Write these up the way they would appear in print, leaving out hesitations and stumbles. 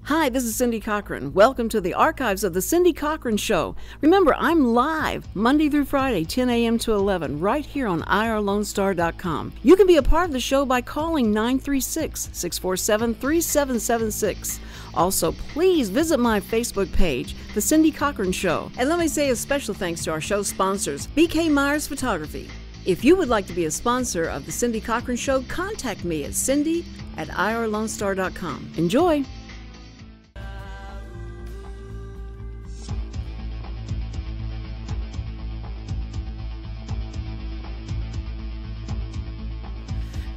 Hi, this is Cindy Cochran. Welcome to the archives of the Cindy Cochran Show. Remember, I'm live Monday through Friday, 10 a.m. to 11, right here on irlonestar.com. You can be a part of the show by calling 936-647-3776. Also, please visit my Facebook page, The Cindy Cochran Show. And let me say a special thanks to our show sponsors, BK Meyer Photography. If you would like to be a sponsor of The Cindy Cochran Show, contact me at cindy@irlonestar.com. Enjoy!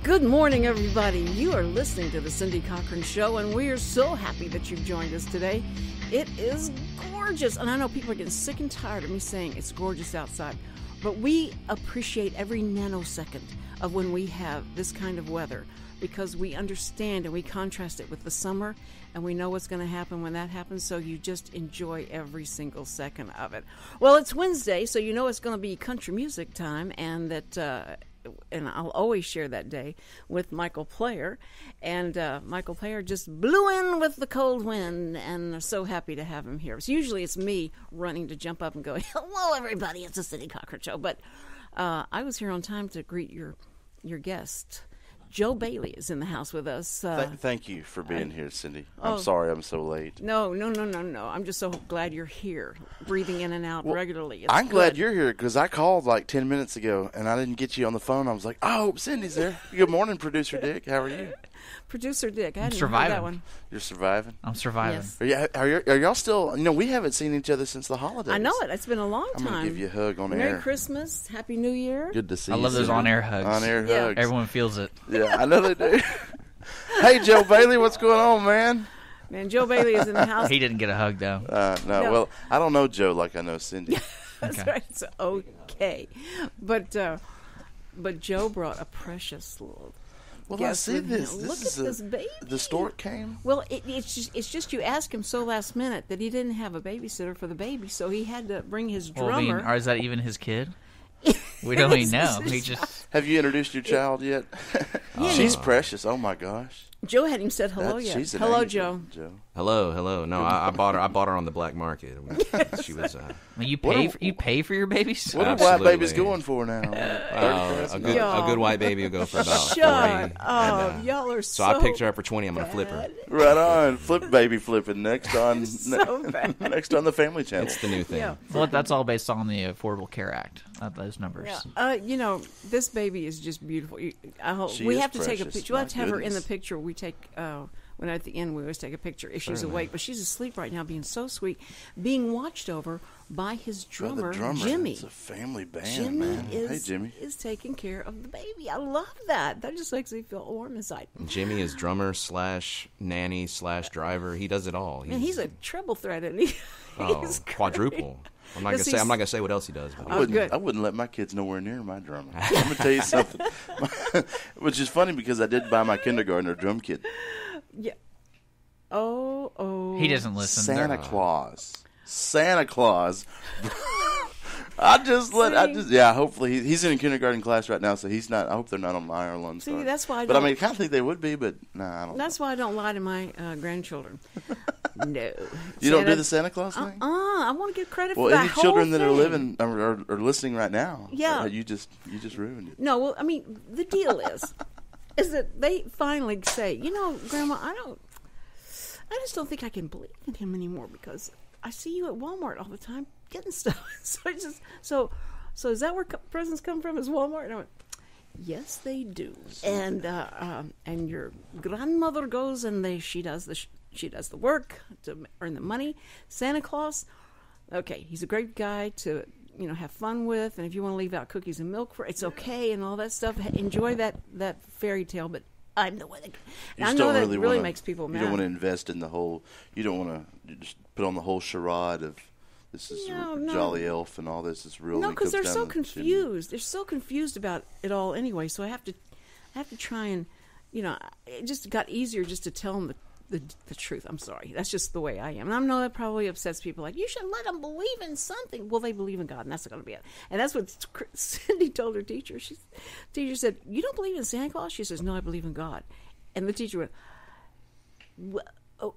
Good morning, everybody. You are listening to The Cindy Cochran Show, and we are so happy that you've joined us today. It is gorgeous, and I know people are getting sick and tired of me saying it's gorgeous outside, but we appreciate every nanosecond of when we have this kind of weather because we understand and we contrast it with the summer, and we know what's going to happen when that happens, so you just enjoy every single second of it. Well, it's Wednesday, so you know it's going to be country music time, and that... and I'll always share that day with Michael Player. And Michael Player just blew in with the cold wind, and I'm so happy to have him here. So usually it's me running to jump up and go, hello, everybody, it's the Cindy Cochran Show. But I was here on time to greet your guest. Joe Bailey is in the house with us. Thank you for being here, Cindy. I'm sorry I'm so late. No. I'm just so glad you're here, breathing in and out regularly. It's I'm glad you're here because I called like 10 minutes ago, and I didn't get you on the phone. I was like, oh, Cindy's there. Good morning, Producer Dick. How are you? Producer Dick. I hadn't surviving. heard that one. You're surviving? I'm surviving. Yes. Are y'all still, we haven't seen each other since the holidays. I know it. It's been a long time. I'm going to give you a hug on air. Merry Christmas. Happy New Year. Good to see you. I love those on-air hugs. On-air hugs. Everyone feels it. Yeah, I know they do. Hey, Joe Bailey, what's going on, man? Man, Joe Bailey is in the house. He didn't get a hug, though. No, well, I don't know Joe like I know Cindy. That's Okay. right. It's okay. But Joe brought a precious little Well, guest I see with this. him. This Look is at this baby. The stork came? Well, it's just you asked him so last minute that he didn't have a babysitter for the baby, so he had to bring his drummer. Or is that even his kid? We don't even know. He just... Have you introduced your child yet? She's precious. Oh, my gosh. Joe hadn't even said hello yet. She's an Hello, angel, Joe. Hello. No, I bought her on the black market. She was. You pay for your babies? What are white babies going for now? A good white baby will go for about 40. Y'all are so I picked her up for 20. I'm gonna flip her. Right on, baby flipping next on so bad. next on the Family Channel. It's the new thing. Yeah. Well, that's all based on the Affordable Care Act. Those numbers. Yeah. This baby is just beautiful. We have to take a picture. We'll have to have her in the picture. We take when at the end we always take a picture if she's awake, but she's asleep right now, being so sweet, being watched over by his drummer, Jimmy. It's a family band, Jimmy man. Hey, Jimmy is taking care of the baby. I love that. That just makes me feel warm inside. Jimmy is drummer / nanny / driver. He does it all. He's a triple threat, isn't he? Quadruple. I'm not gonna say what else he does. But I wouldn't let my kids nowhere near my drummer. I'm gonna tell you something, which is funny because I did buy my kindergartner a drum kit. Yeah. Oh. He doesn't listen. Santa Claus. Hopefully he's in a kindergarten class right now, so he's not. I hope they're not on my Lone Star. See, that's why. I kind of think they would be, but I don't. That's why I don't lie to my grandchildren. No. You don't do the Santa Claus thing? I want to give credit for that any whole children that thing. are living are listening right now. Yeah. You just ruined it. No, well, I mean, the deal is that they finally say, Grandma, I just don't think I can believe in him anymore because I see you at Walmart all the time getting stuff. So is that where presents come from? Is Walmart? And I went, yes, they do. And your grandmother goes and she does the work to earn the money. Santa Claus, okay, he's a great guy to have fun with, and if you want to leave out cookies and milk it's okay and all that stuff. Enjoy that fairy tale, but I'm the one that. I know that really makes people mad. You don't want to invest in the whole. You don't want to just put on the whole charade of this is Jolly Elf and all this is real. No, because they're so confused. They're so confused about it all anyway. So I have to try and it just got easier just to tell them the truth. I'm sorry. That's just the way I am. And I know that probably upsets people. Like, you should let them believe in something. Well, they believe in God, and that's going to be it. And that's what Cindy told her teacher. Teacher said, you don't believe in Santa Claus? She says, no, I believe in God. And the teacher went, well,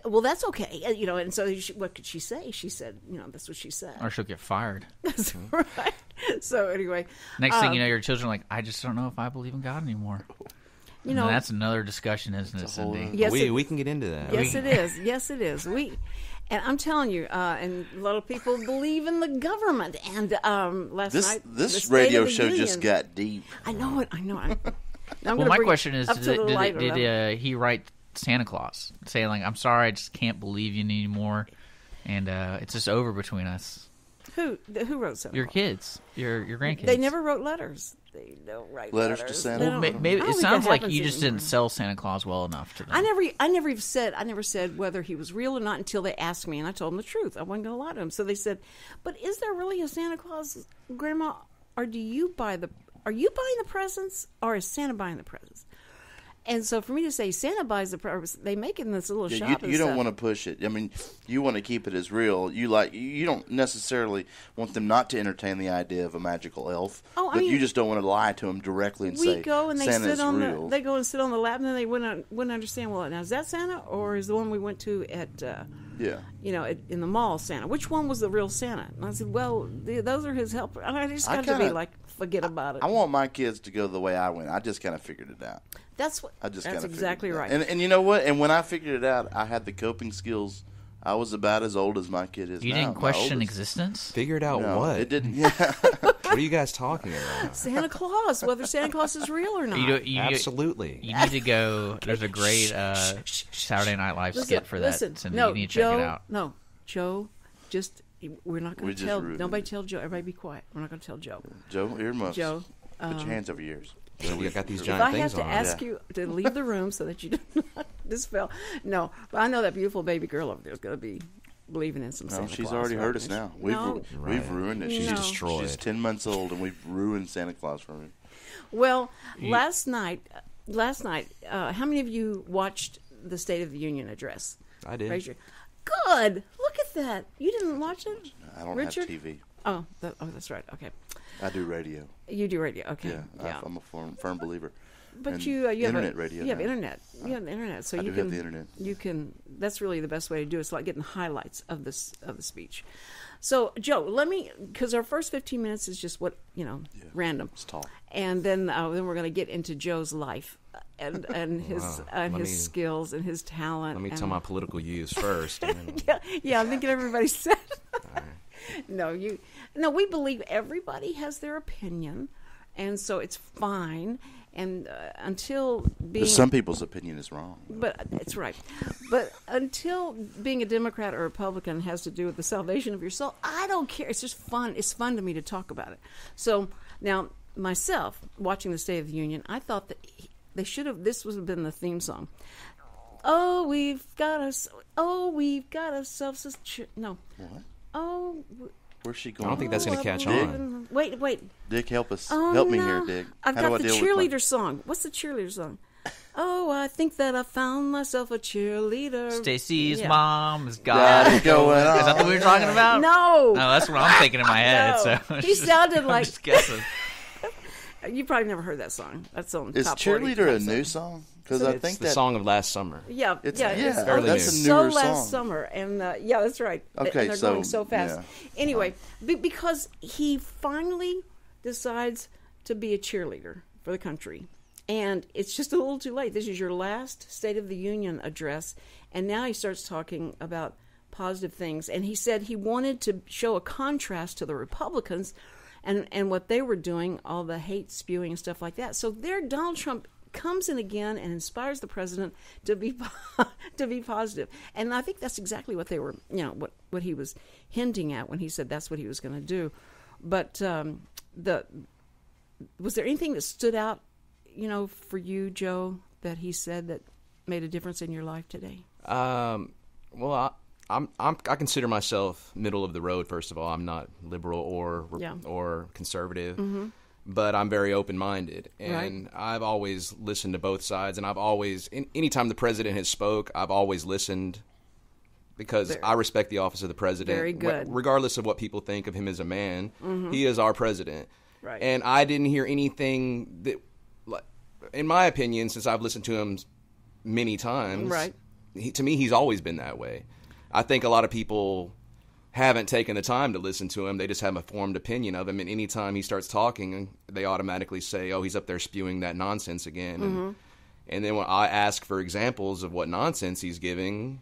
well, that's okay. And so what could she say? She said, that's what she said. Or she'll get fired. That's right. So anyway. Next thing you know, your children are like, I just don't know if I believe in God anymore. And that's another discussion, isn't it, Cindy? Yes, we can get into that. Yes, it is. Yes, it is. And I'm telling you, and a lot of people believe in the government. And last night, this radio show just got deep. I know it. Well, my question is, did he write Santa Claus saying, like, I'm sorry, I just can't believe you anymore, and it's just over between us? Who wrote Santa Claus? Your kids, your grandkids. They never wrote letters. They don't write letters to Santa. Well, maybe it sounds like you just didn't sell Santa Claus well enough to them. I never said whether he was real or not until they asked me, and I told them the truth. I wasn't going to lie to them. So they said, "But is there really a Santa Claus, Grandma? Or do you buy the? Are you buying the presents, or is Santa buying the presents?" And so for me to say Santa buys the presents, they make it in this little shop. You don't want to push it. I mean, you want to keep it as real. You don't necessarily want them not to entertain the idea of a magical elf. But you just don't want to lie to them directly and say Santa's real. They go and sit on the lap, and then they wouldn't understand. Well, now is that Santa, or is the one we went to at in the mall Santa? Which one was the real Santa? And I said, well, those are his helpers. And I just got to be like, forget about it. I want my kids to go the way I went. I just kind of figured it out. That's exactly right. And you know what? And when I figured it out, I had the coping skills. I was about as old as my kid is now. You didn't question existence? Figured out what? It didn't. Yeah. What are you guys talking about? Santa Claus, whether Santa Claus is real or not. Absolutely. You need to go. There's a great Saturday Night Live skit for that. Cindy. No, you need to check it out. No, Joe, we're not going to tell. Nobody tell Joe. Everybody be quiet. We're not going to tell Joe. Joe, earmuffs. Joe. Put your hands over your ears. So we got these giant things on. If I have to ask you to leave the room so that you do not dispel. No, but I know that beautiful baby girl over there is going to be believing in some Santa Claus. She's already heard us now. We've ruined it. She's destroyed. She's 10 months old, and we've ruined Santa Claus for her. Well, last night, how many of you watched the State of the Union address? I did. Good. Look at that. You didn't watch it? I don't Richard? have TV. Oh, that's right. Okay. I do radio. You do radio. Okay. Yeah. I'm a firm believer. But and you have internet radio. You have internet. You have the internet, so I you do can have the internet. You can. That's really the best way to do it. It's like getting highlights of the speech. So, Joe, because our first 15 minutes is just random. It's talk. And then we're going to get into Joe's life and his skills and his talent. Let me tell my political views first. Yeah. I'm thinking everybody said. Right. No, we believe everybody has their opinion, and so it's fine. And some people's opinion is wrong. But it's right. But until being a Democrat or Republican has to do with the salvation of your soul, I don't care. It's just fun. It's fun to me to talk about it. So now, myself, watching the State of the Union, I thought that they should have. This would have been the theme song. Oh, we've got ourselves. No. What? Oh. Where's she going? I don't think that's going to catch on. Wait. Dick, help us. Oh, help me here, Dick. I've got the cheerleader song. What's the cheerleader song? Oh, I think that I found myself a cheerleader. Stacy's mom's got it going on. Is that what we were talking about? No. No, that's what I'm thinking in my head. No. So he sounded like. I'm just guessing. You probably never heard that song. That's on. Is top cheerleader a new song? Because I think the song of last summer. Yeah, that's a newer song. Last summer, and that's right. Okay, and they're going so fast. Yeah. Anyway, because he finally decides to be a cheerleader for the country, and it's just a little too late. This is your last State of the Union address, and now he starts talking about positive things. And he said he wanted to show a contrast to the Republicans, and what they were doing, all the hate spewing and stuff like that. So there, Donald Trump comes in again and inspires the president to be positive. And I think that's exactly what they were, what he was hinting at when he said that's what he was going to do. But was there anything that stood out, for you, Joe, that he said that made a difference in your life today? Well, I consider myself middle of the road. First of all, I'm not liberal or conservative. Mm-hmm. But I'm very open-minded, and right. I've always listened to both sides, and I've always, anytime the president has spoke, I've always listened because I respect the office of the president. Very good. Regardless of what people think of him as a man, mm-hmm. he is our president. Right. And I didn't hear anything that, in my opinion, since I've listened to him many times, right. to me, he's always been that way. I think a lot of people haven't taken the time to listen to him. They just have a formed opinion of him, and anytime he starts talking, they automatically say, oh, he's up there spewing that nonsense again. And then when I ask for examples of what nonsense he's giving,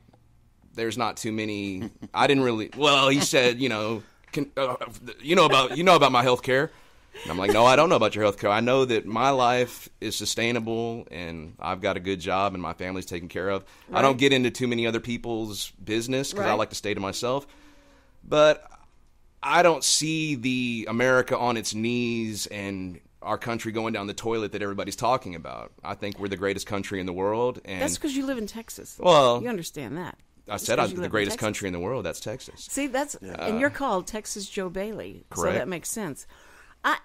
there's not too many. I didn't really. Well, he said, you know about my health care. And I'm like, no, I don't know about your health care. I know that my life is sustainable and I've got a good job and my family's taken care of. Right. I don't get into too many other people's business because I like to stay to myself. But I don't see the America on its knees and our country going down the toilet that everybody's talking about. I think we're the greatest country in the world. And that's because you live in Texas. Well, you understand that. I said I'm the greatest country in the world. That's Texas. See, and you're called Texas Joe Bailey. Correct. So that makes sense. I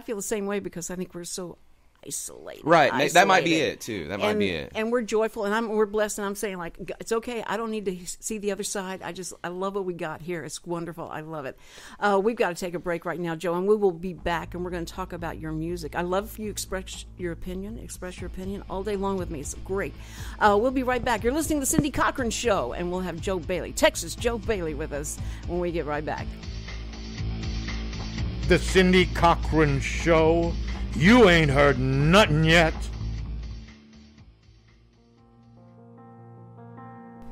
feel the same way because I think we're so isolated. Right. That might be it too. Might be it. And we're joyful and we're blessed, and I'm saying, like, it's okay. I don't need to see the other side. I love what we got here. It's wonderful. I love it. We've got to take a break right now, Joe, and we will be back, and we're going to talk about your music. I love if you express your opinion all day long with me. It's great. We'll be right back. You're listening to the Cindy Cochran Show, and we'll have Joe Bailey, Texas Joe Bailey, with us when we get right back. The Cindy Cochran Show. You ain't heard nothing yet.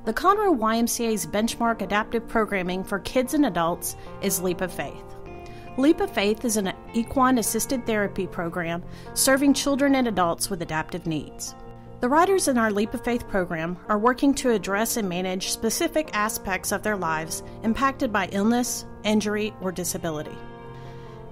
The Conroe YMCA's benchmark adaptive programming for kids and adults is Leap of Faith. Leap of Faith is an equine-assisted therapy program serving children and adults with adaptive needs. The riders in our Leap of Faith program are working to address and manage specific aspects of their lives impacted by illness, injury, or disability.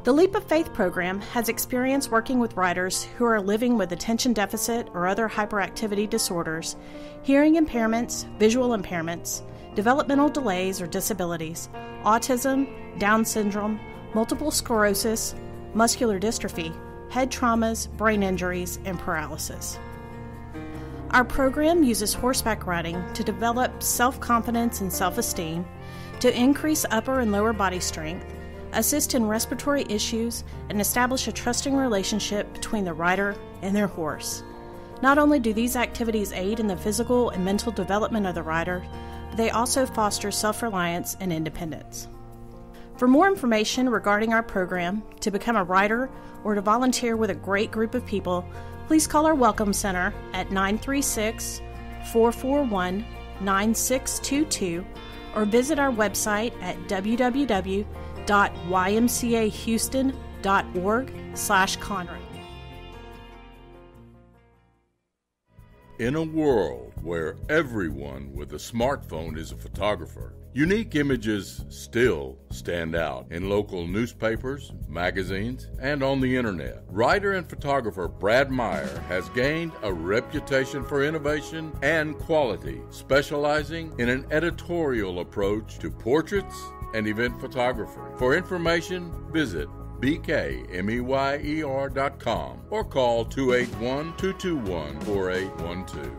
The Leap of Faith program has experience working with riders who are living with attention deficit or other hyperactivity disorders, hearing impairments, visual impairments, developmental delays or disabilities, autism, Down syndrome, multiple sclerosis, muscular dystrophy, head traumas, brain injuries, and paralysis. Our program uses horseback riding to develop self-confidence and self-esteem, to increase upper and lower body strength, assist in respiratory issues, and establish a trusting relationship between the rider and their horse. Not only do these activities aid in the physical and mental development of the rider, but they also foster self-reliance and independence. For more information regarding our program, to become a rider, or to volunteer with a great group of people, please call our Welcome Center at 936-441-9622 or visit our website at www.ymcahouston.org/Conroe. In a world where everyone with a smartphone is a photographer, unique images still stand out in local newspapers, magazines, and on the internet. Writer and photographer Brad Meyer has gained a reputation for innovation and quality, specializing in an editorial approach to portraits and event photography. For information, visit bkmeyer.com or call 281-221-4812.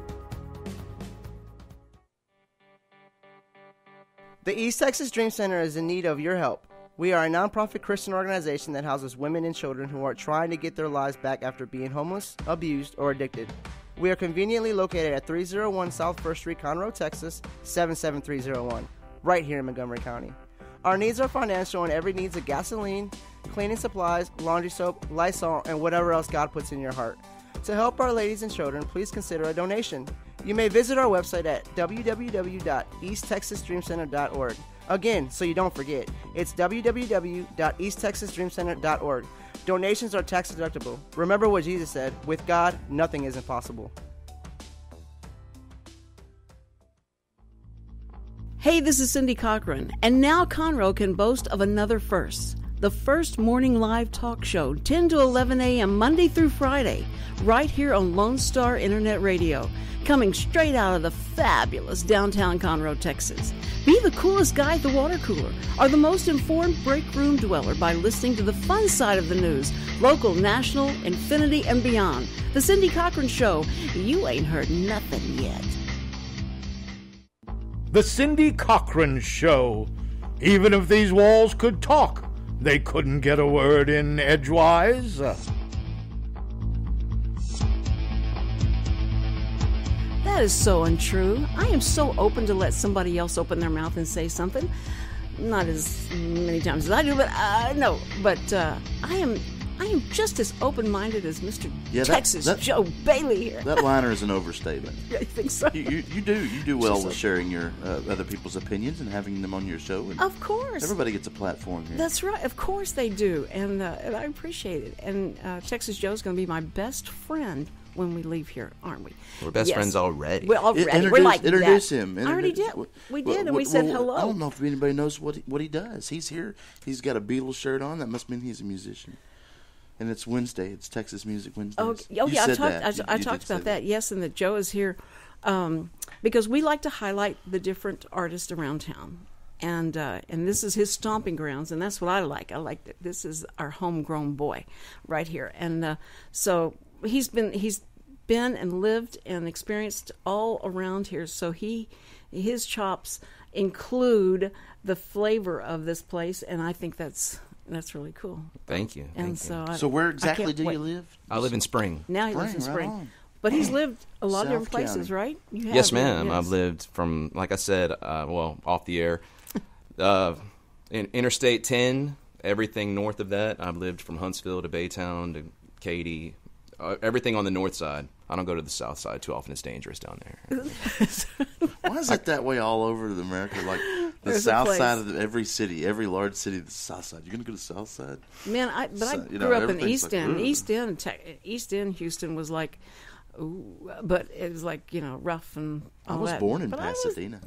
The East Texas Dream Center is in need of your help. We are a nonprofit Christian organization that houses women and children who are trying to get their lives back after being homeless, abused, or addicted. We are conveniently located at 301 South 1st Street, Conroe, Texas, 77301, right here in Montgomery County. Our needs are financial and every needs of gasoline, cleaning supplies, laundry soap, Lysol, and whatever else God puts in your heart. To help our ladies and children, please consider a donation. You may visit our website at www.easttexasdreamcenter.org. Again, so you don't forget, it's www.easttexasdreamcenter.org. Donations are tax deductible. Remember what Jesus said, with God, nothing is impossible. Hey, this is Cindy Cochran, and now Conroe can boast of another first. The first morning live talk show, 10 to 11 a.m. Monday through Friday, right here on Lone Star Internet Radio, coming straight out of the fabulous downtown Conroe, Texas. Be the coolest guy at the water cooler, or the most informed breakroom dweller by listening to the fun side of the news, local, national, infinity, and beyond. The Cindy Cochran Show, you ain't heard nothing yet. The Cindy Cochran Show. Even if these walls could talk, they couldn't get a word in edgewise. That That is so untrue. I am so open to let somebody else open their mouth and say something. Not as many times as I do, but no. But I am just as open-minded as Mr. Texas Joe Bailey here. That liner is an overstatement. I think so. You do well with sharing your other people's opinions and having them on your show. And of course. Everybody gets a platform here. That's right. Of course they do. And I appreciate it. And Texas Joe's going to be my best friend when we leave here, aren't we? We're best friends already. We're already. We're like introduce him. I already did. We did, and we said hello. I don't know if anybody knows what he does. He's here. He's got a Beatles shirt on. That must mean he's a musician. And it's Wednesday. It's Texas Music Wednesday. Oh yeah, I talked about that. Yes, and that Joe is here because we like to highlight the different artists around town, and this is his stomping grounds, and that's what I like. I like that this is our homegrown boy right here, and so he's been and lived and experienced all around here. So his chops include the flavor of this place, and I think that's really cool. Thank you. And so where exactly do you live? I live in Spring. Now he lives in Spring. Right, but he's lived a lot of different places, right? You have, yes, ma'am. Yes. I've lived from, like I said, off the air, in Interstate 10, everything north of that. I've lived from Huntsville to Baytown to Katy, everything on the north side. I don't go to the south side too often. It's dangerous down there. Why is it that way all over America? Like the south side of every city, every large city, the south side. You're going to go to the south side? Man, I grew up in East End. East End, Houston was like, ooh, but it was like, rough and all that. I was born in Pasadena.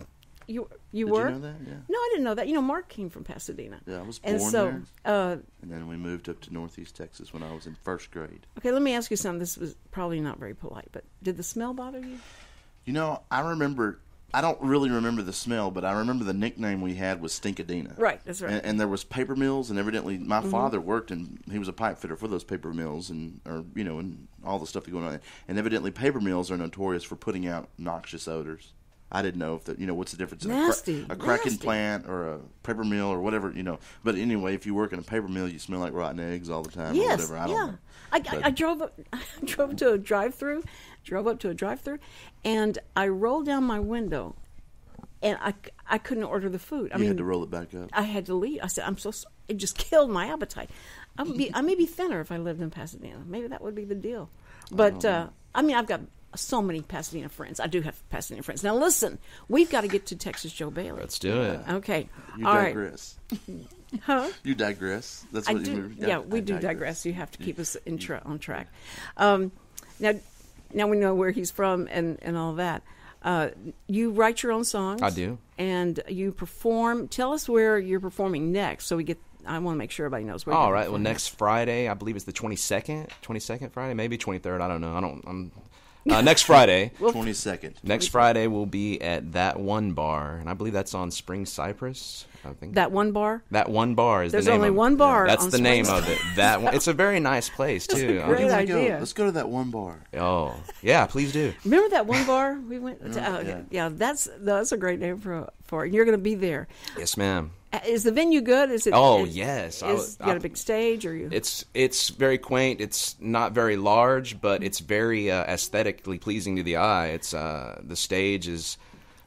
You were? Did you know that? Yeah. No, I didn't know that. Mark came from Pasadena. Yeah, I was born there. And then we moved up to Northeast Texas when I was in first grade. Okay, let me ask you something. This was probably not very polite, but did the smell bother you? I remember. I don't really remember the smell, but I remember the nickname we had was Stinkadena. Right, that's right. And there was paper mills, and evidently my father worked, and he was a pipe fitter for those paper mills, and all the stuff that going on. And evidently, paper mills are notorious for putting out noxious odors. I didn't know if what's the difference in a cracking plant or a paper mill or whatever, But anyway, if you work in a paper mill, you smell like rotten eggs all the time or whatever. I don't know. I drove up to a drive-through, and I rolled down my window, and I couldn't order the food. You had to roll it back up. I had to leave. I said, it just killed my appetite. I may be thinner if I lived in Pasadena. Maybe that would be the deal. But I've got so many Pasadena friends. I do have Pasadena friends. Now listen, we've got to get to Texas Joe Bailey. Let's do it. Okay. You digress. Right. Huh? You digress. That's what you do. Yeah, we do digress. You have to keep us on track. Now we know where he's from and all that. You write your own songs. I do. And you perform. Tell us where you're performing next, so I want to make sure everybody knows where. All right. Well, next Friday, I believe it's the 22nd Friday, maybe 23rd. I don't know. Next Friday. 22nd. Next Friday we'll be at That One Bar, and I believe that's on Spring Cypress. I think. That One Bar? That One Bar is the name. There's only one bar. That's the name of it. That one. It's a very nice place too. That's a great idea. Let's go to That One Bar. Oh, yeah, please do. Remember That One Bar we went to? Yeah, that's a great name for it. You're going to be there. Yes, ma'am. Is the venue good? Is it? Oh, yes. You got a big stage, or you? It's very quaint. It's not very large, but it's very aesthetically pleasing to the eye. It's the stage is.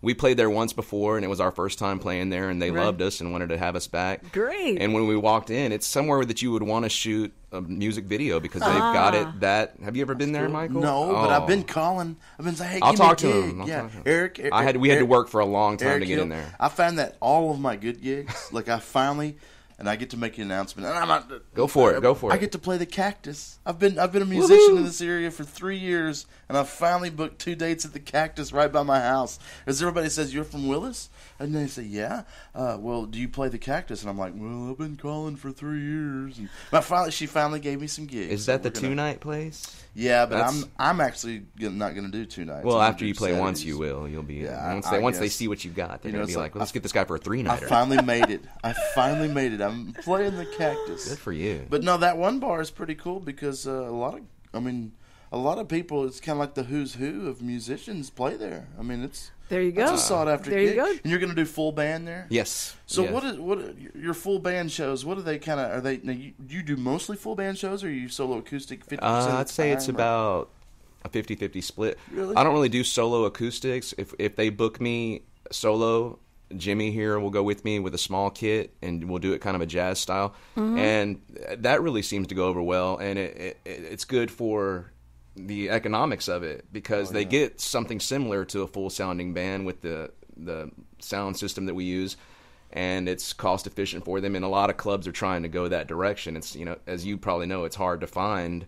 We played there once before, and it was our first time playing there, and they loved us and wanted to have us back. Great. And when we walked in, it's somewhere that you would want to shoot a music video because they've got it. Have you ever been there, Michael? No, but I've been calling. I've been saying, "Hey, I'll give me talk a to gig." him. Yeah, Eric. We had to work for a long time to get in there. I found that all of my good gigs, like I finally. And I get to make an announcement. And I'm not. Go for it. I get to play the Cactus. I've been a musician in this area for 3 years, and I finally booked 2 dates at the Cactus right by my house. As everybody says, "You're from Willis?" And they say, "Yeah." Well, do you play the Cactus? And I'm like, "Well, I've been calling for 3 years." And she finally gave me some gigs. Is that the 2-night place? Yeah, but I'm actually not going to do 2 nights. Well, after you play Saturdays. Once, you will. You'll be once they see what you've got, they're going to be like, "Let's get this guy for a 3-nighter." I finally made it. I'm playing the Cactus. Good for you. But no, That One Bar is pretty cool because a lot of people. It's kind of like the who's who of musicians play there. I mean, it's. There you go. It's a sought after gig. You go. And you're going to do full band there? Yes. So what your full band shows? What are they kind of? Are they? Now you do mostly full band shows, or are you solo acoustic? 50%. I'd say it's about a 50-50 split. Really? I don't really do solo acoustics. If they book me solo, Jimmy here will go with me with a small kit, and we'll do it kind of a jazz style. And that really seems to go over well, and it's good for the economics of it, because they get something similar to a full sounding band with the sound system that we use, and it's cost efficient for them. And a lot of clubs are trying to go that direction. It's, as you probably know, it's hard to find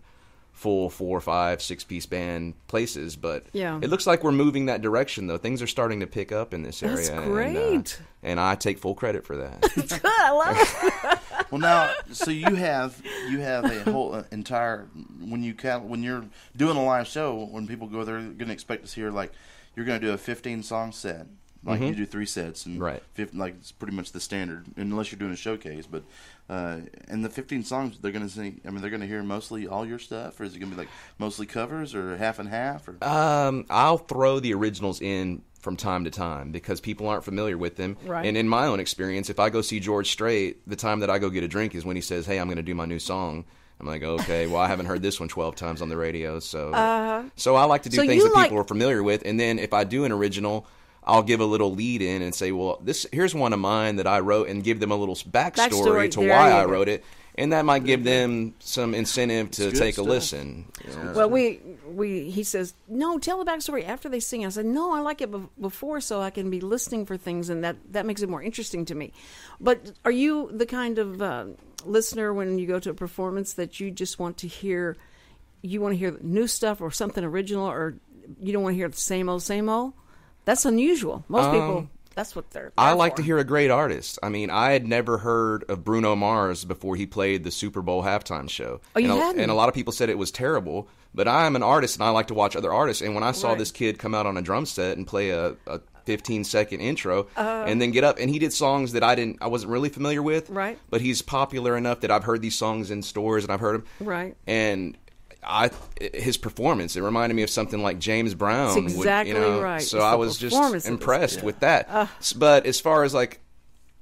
full 4, 5, 6-piece band places, but it looks like we're moving that direction, though. Things are starting to pick up in this area. That's great. And I take full credit for that. Good, I love it. Well, now, so you have a whole entire, when you're doing a live show, when people go there, they're going to expect to hear, like, you're going to do a 15-song set. Like you do 3 sets, and right. 50, like it's pretty much the standard, unless you're doing a showcase. But and the 15 songs they're going to sing. I mean, they're going to hear mostly all your stuff, or is it going to be like mostly covers, or half and half? Or I'll throw the originals in from time to time because people aren't familiar with them. Right. And in my own experience, if I go see George Strait, the time that I go get a drink is when he says, "Hey, I'm going to do my new song." I'm like, okay, well, I haven't heard this one 12 times on the radio, so I like to do things that people are familiar with. And then if I do an original, I'll give a little lead in and say, well, here's one of mine that I wrote, and give them a little backstory to why I wrote it. And that might give them some incentive to take a listen. Yeah. Well, he says, no, tell the backstory after they sing. I said, no, I like it before so I can be listening for things, and that makes it more interesting to me. But are you the kind of listener when you go to a performance that you just want to hear, new stuff or something original, or you don't want to hear the same old? That's unusual. Most people, that's what they're I like to hear a great artist. I mean, I had never heard of Bruno Mars before he played the Super Bowl halftime show. Oh, you hadn't? And a lot of people said it was terrible, but I'm an artist and I like to watch other artists. And when I saw this kid come out on a drum set and play a 15-second intro and then get up, and he did songs that I wasn't really familiar with, right? But he's popular enough that I've heard these songs in stores and I've heard them, right? And his performance, it reminded me of something like James Brown. That's exactly right. So I was just impressed with that. But as far as like,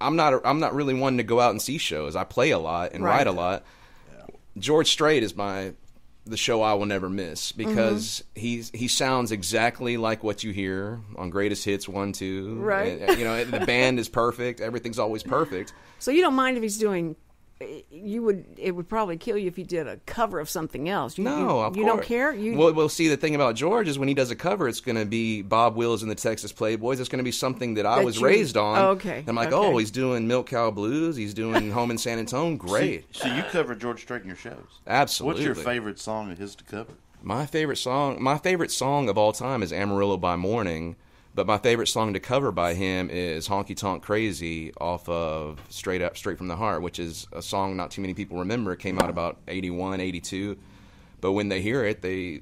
I'm not really one to go out and see shows. I play a lot and write a lot. Yeah. George Strait is the show I will never miss because he sounds exactly like what you hear on Greatest Hits 1, 2. Right. And, the band is perfect. Everything's always perfect. So you don't mind if he's doing. It would probably kill you if he did a cover of something else. No, of course. You don't care? Well, see, the thing about George is when he does a cover, it's going to be Bob Wills and the Texas Playboys. It's going to be something that I was raised on. Oh, okay. And I'm like, oh, he's doing Milk Cow Blues. He's doing Home in San Antonio. Great. So you cover George Strait in your shows? Absolutely. What's your favorite song of his to cover? My favorite song of all time is Amarillo by Morning. But my favorite song to cover by him is Honky Tonk Crazy off of Straight from the Heart, which is a song not too many people remember. It came out about 81, 82. But when they hear it, they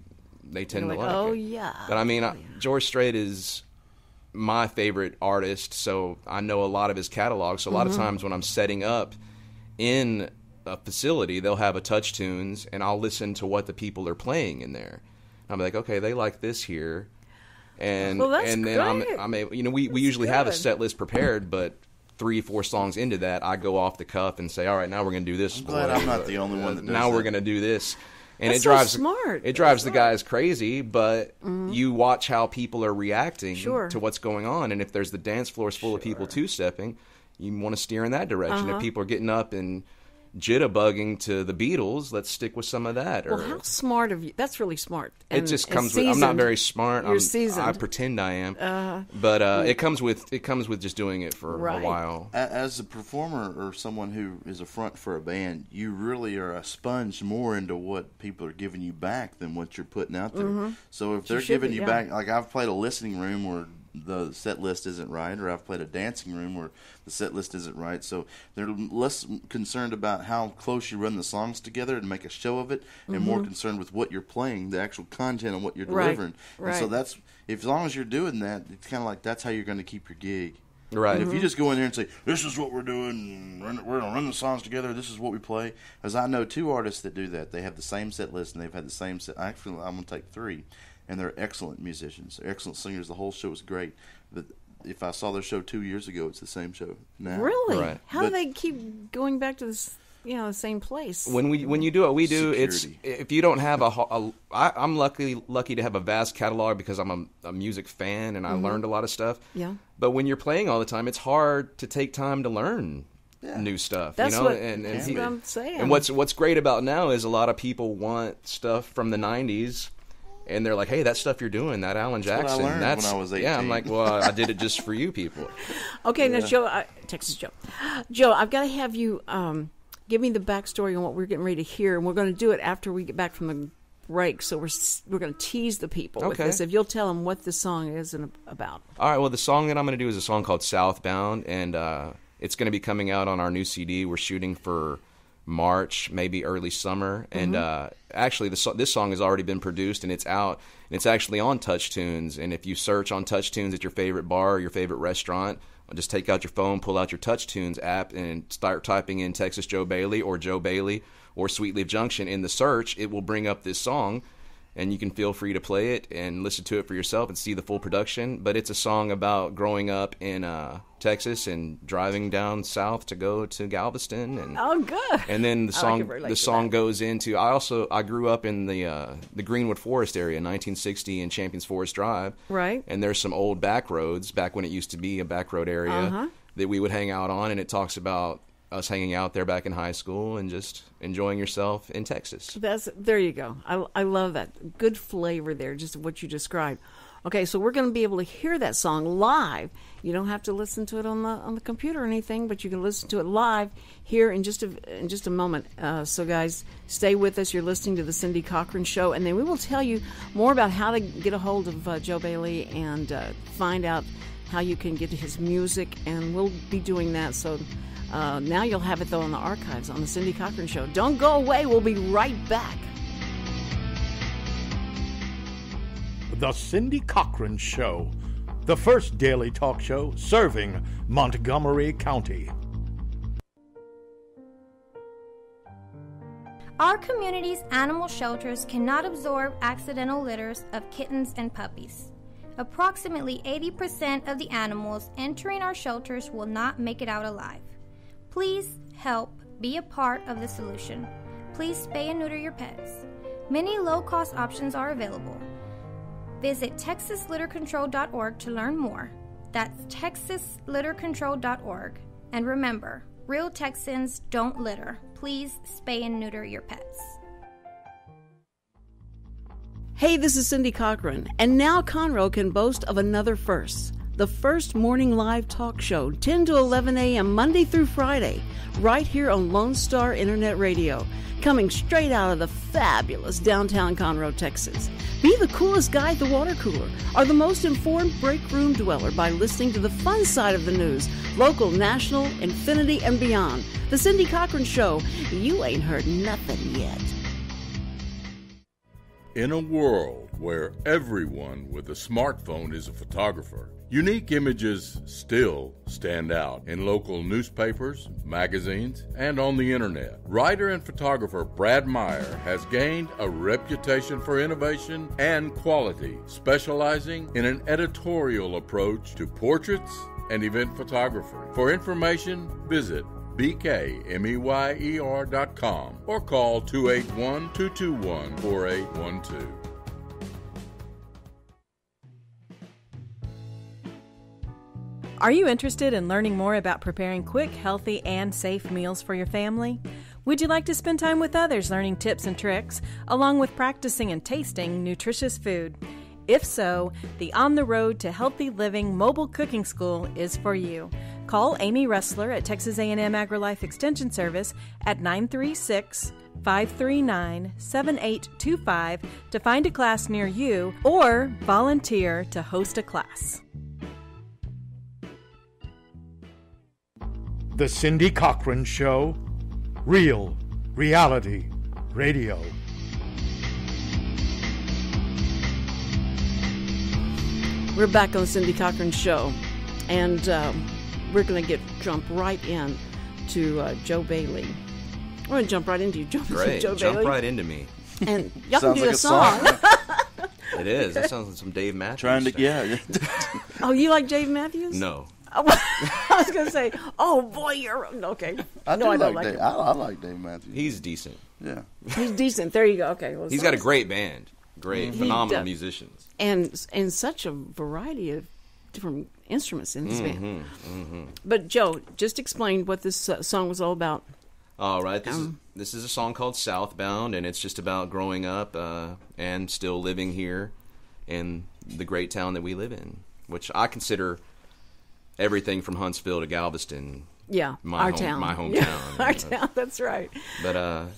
tend to like it. Oh, yeah. But I mean, George Strait is my favorite artist, so I know a lot of his catalog. So a lot of times when I'm setting up in a facility, they'll have a Touch Tunes, and I'll listen to what the people are playing in there. I'm like, okay, they like this here. And then great. I'm able, we usually have a set list prepared, but 3-4 songs into that, I go off the cuff and say, all right, now we're going to do this. I'm glad I'm not the only one that does now that. We're going to do this. And That's so smart. It drives the guys crazy, but you watch how people are reacting to what's going on. And if there's the dance floors full of people two-stepping, you want to steer in that direction. If people are getting up and jitterbugging to the Beatles, let's stick with some of that. Well, how smart of you. That's really smart. And it just comes with, I'm not very smart. You're seasoned. I pretend I am. But it comes with just doing it for a while. As a performer or someone who is a front for a band, you really are a sponge more into what people are giving you back than what you're putting out there. So if they're giving you back, like I've played a listening room where the set list isn't right, or I've played a dancing room where the set list isn't right. So they're less concerned about how close you run the songs together and make a show of it, and more concerned with what you're playing, the actual content of what you're delivering. And so that's, as long as you're doing that, it's kind of like that's how you're going to keep your gig. Right. And if you just go in there and say, this is what we're doing, we're going to run the songs together, this is what we play. As I know 2 artists that do that. They have the same set list, and they've had the same set. Actually, I'm going to take 3. And they're excellent musicians. They're excellent singers. The whole show is great. But if I saw their show 2 years ago, it's the same show now. Really? Right. How do they keep going back to this? the same place. When you do what we do, Security. it's if you don't have I'm lucky to have a vast catalog because I'm a music fan and I learned a lot of stuff. Yeah. But when you're playing all the time, it's hard to take time to learn new stuff. That's what what I'm saying. And what's great about now is a lot of people want stuff from the 90s. And they're like, hey, that stuff you're doing, that Alan Jackson. What I learned when I was 18. Yeah, I'm like, well, I did it just for you people. Okay, now, Joe, Texas Joe. Joe, I've got to have you give me the backstory on what we're getting ready to hear, and we're going to do it after we get back from the break. So we're going to tease the people with this. If you'll tell them what the song is about. All right, well, the song that I'm going to do is a song called Southbound, and it's going to be coming out on our new CD. We're shooting for March, maybe early summer, and actually this song has already been produced and it's out, and it's actually on TouchTunes. And if you search on TouchTunes at your favorite bar or your favorite restaurant, just take out your phone, pull out your TouchTunes app, and start typing in Texas Joe Bailey or Sweet Leaf Junction in the search. It will bring up this song, and you can feel free to play it and listen to it for yourself and see the full production. But it's a song about growing up in Texas and driving down south to go to Galveston. And, good. And then the song goes into, I grew up in the Greenwood Forest area, 1960 in Champions Forest Drive. Right. And there's some old back roads, back when it used to be a back road area, that we would hang out on, and it talks about us hanging out there back in high school and just enjoying yourself in Texas. There you go. I love that. Good flavor there, just what you described. Okay, so we're going to be able to hear that song live. You don't have to listen to it on the computer or anything, but you can listen to it live here in just a moment. So guys, stay with us. You're listening to the Cindy Cochran Show, and then we will tell you more about how to get a hold of Joe Bailey and find out how you can get to his music, and we'll be doing that. So now you'll have it, though, on the archives on the Cindy Cochran Show. Don't go away. We'll be right back. The Cindy Cochran Show, the first daily talk show serving Montgomery County. Our community's animal shelters cannot absorb accidental litters of kittens and puppies. Approximately 80% of the animals entering our shelters will not make it out alive. Please help be a part of the solution. Please spay and neuter your pets. Many low-cost options are available. Visit TexasLitterControl.org to learn more. That's TexasLitterControl.org. And remember, real Texans don't litter. Please spay and neuter your pets. Hey, this is Cindy Cochran, and now Conroe can boast of another first. The first morning live talk show, 10 to 11 a.m. Monday through Friday, right here on Lone Star Internet Radio, coming straight out of the fabulous downtown Conroe, Texas. Be the coolest guy at the water cooler, or the most informed break room dweller by listening to the fun side of the news, local, national, infinity, and beyond. The Cindy Cochran Show. You ain't heard nothing yet. In a world where everyone with a smartphone is a photographer, unique images still stand out in local newspapers, magazines, and on the internet. Writer and photographer Brad Meyer has gained a reputation for innovation and quality, specializing in an editorial approach to portraits and event photography. For information, visit bkmeyer.com or call 281-221-4812. Are you interested in learning more about preparing quick, healthy, and safe meals for your family? Would you like to spend time with others learning tips and tricks, along with practicing and tasting nutritious food? If so, the On the Road to Healthy Living Mobile Cooking School is for you. Call Amy Ressler at Texas A&M AgriLife Extension Service at 936-539-7825 to find a class near you or volunteer to host a class. The Cindy Cochran Show, real reality radio. We're back on the Cindy Cochran Show, and we're going to jump right in to Joe Bailey. We're going to jump right into you, Joe Bailey. Jump right into me. And y'all can do a song. It is. That sounds like some Dave Matthews. Yeah. Oh, you like Dave Matthews? No. I was going to say, oh, boy, you're... Okay. I don't like Dave. I like Dave Matthews. He's decent. Yeah. He's decent. There you go. Okay. Well, he's got a great band. Great, phenomenal musicians. And such a variety of different instruments in his band. But, Joe, just explain what this song was all about. All right. This is a song called Southbound, and it's just about growing up and still living here in the great town that we live in, which I consider everything from Huntsville to Galveston. Yeah, our town. My hometown. Yeah, our town, that's right. But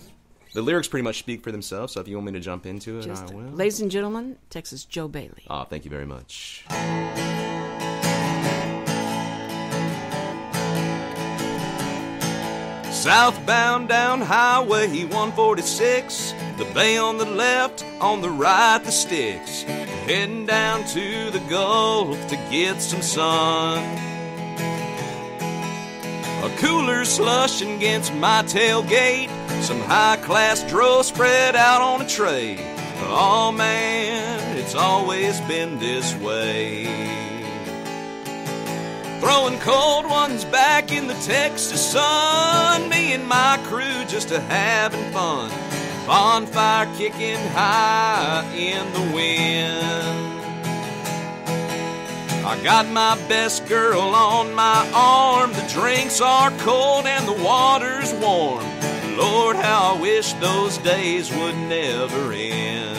the lyrics pretty much speak for themselves, so if you want me to jump into it, I will. Ladies and gentlemen, Texas Joe Bailey. Thank you very much. Southbound down Highway 146, the bay on the left, on the right the sticks. Heading down to the Gulf to get some sun. A cooler slushing against my tailgate, some high-class dro spread out on a tray. Oh man, it's always been this way. Throwing cold ones back in the Texas sun, me and my crew just having fun. Bonfire kicking high in the wind. I got my best girl on my arm. The drinks are cold and the water's warm. Lord, how I wish those days would never end.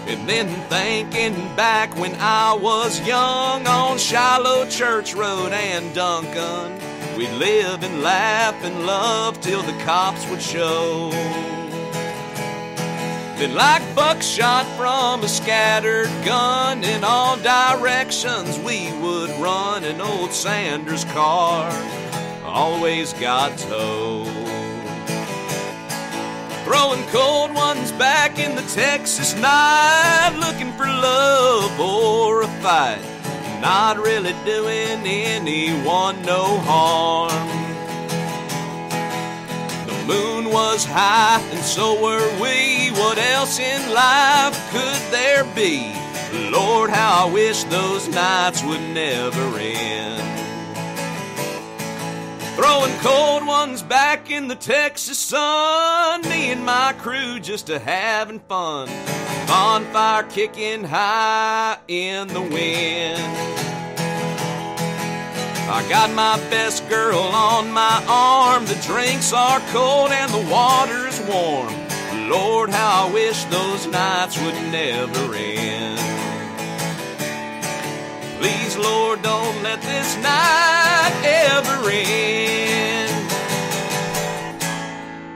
And then thinking back when I was young on Shiloh Church Road and Duncan, we'd live and laugh and love till the cops would show. Then like buckshot from a scattered gun, in all directions we would run, and old Sanders' car always got towed. Throwing cold ones back in the Texas night, looking for love or a fight, not really doing anyone no harm. The moon was high and so were we. What else in life could there be? Lord, how I wish those nights would never end. Throwing cold ones back in the Texas sun, me and my crew just having fun. Bonfire kicking high in the wind. I got my best girl on my arm. The drinks are cold and the water's warm. Lord, how I wish those nights would never end. Please, Lord, don't let this night ever end.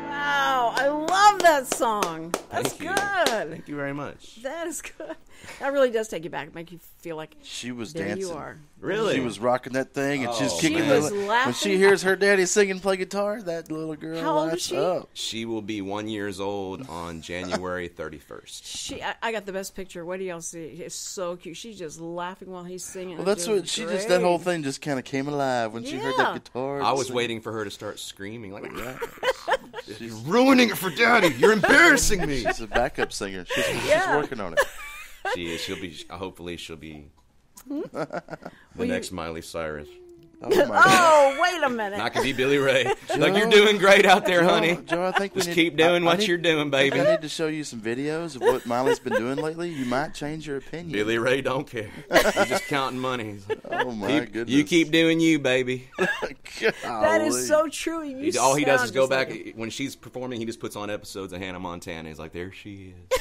Wow, I love that song. That's good. Thank you very much. That is good. That really does take you back, make you feel like she was there dancing. You are. Really? She was rocking that thing, and she's kicking. She was laughing. When she hears her daddy sing and play guitar, that little girl. How old is she? Up. She will be 1 year old on January 31st. I got the best picture. What do y'all see? It's so cute. She's just laughing while he's singing. Well, that's what she just. That whole thing just kind of came alive when she heard that guitar. I was waiting for her to start screaming like, "You're ruining it for Daddy! You're embarrassing me!" She's a backup singer. She's working on it. She is. Hopefully, she'll be the next Miley Cyrus. Oh, wait a minute. Not gonna be Billy Ray. Joe, look, you're doing great out there, honey. Joe, I think just keep doing what you're doing, baby. I need to show you some videos of what Miley's been doing lately. You might change your opinion. Billy Ray don't care. He's just counting money. Oh my goodness! You keep doing you, baby. That is so true. All he does is go back when she's performing. He just puts on episodes of Hannah Montana. He's like, there she is.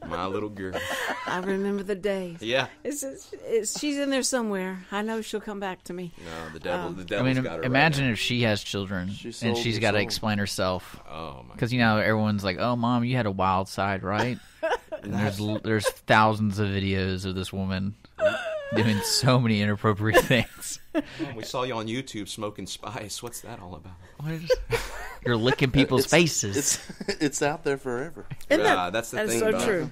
My little girl. I remember the days. Yeah. She's in there somewhere. I know she'll come back to me. No, the devil's got her. Imagine right if she has children and she's got to explain herself. Oh my! Because everyone's like, "Oh, Mom, you had a wild side, right?" And there's thousands of videos of this woman doing so many inappropriate things. Mom, we saw you on YouTube smoking spice. What's that all about? You're licking people's faces. It's out there forever. That's the thing. That's so about true.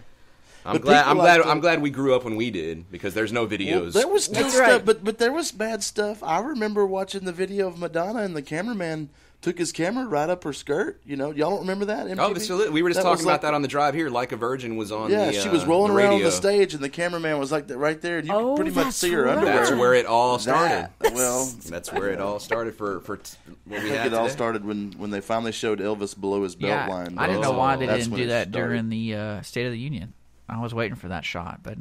I'm glad we grew up when we did, because there's no videos. Well, there was still stuff, but there was bad stuff. I remember watching the video of Madonna and the cameraman took his camera right up her skirt. Y'all don't remember that? MTV? Oh, we were just talking about that on the drive here. Like a Virgin was on. Yeah, she was rolling around on the stage, and the cameraman was like that right there, and you could pretty much see her underwear. That's where it all started. That's where it all started for what we had. I think it all started when they finally showed Elvis below his belt line. I didn't know why they didn't do that during the State of the Union. I was waiting for that shot, but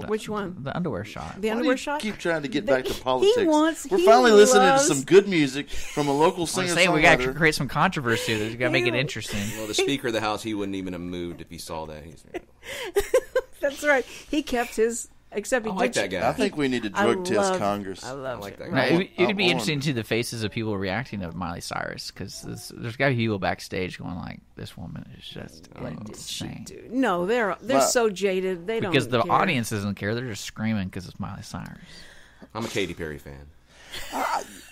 which one? The underwear shot. The underwear shot. Keep trying to get back to politics. We're finally listening to some good music from a local singer-songwriter. We got to create some controversy. We got to make it interesting. Well, the Speaker of the House, he wouldn't even have moved if he saw that. That's right. He kept his. Except he I like that guy. I think we need to drug test Congress. I like that guy. It could be interesting to the faces of people reacting to Miley Cyrus, because there's got to be people backstage going like, "This woman is just insane." No, they're so jaded. They don't because the care. audience doesn't care. They're just screaming because it's Miley Cyrus. I'm a Katy Perry fan.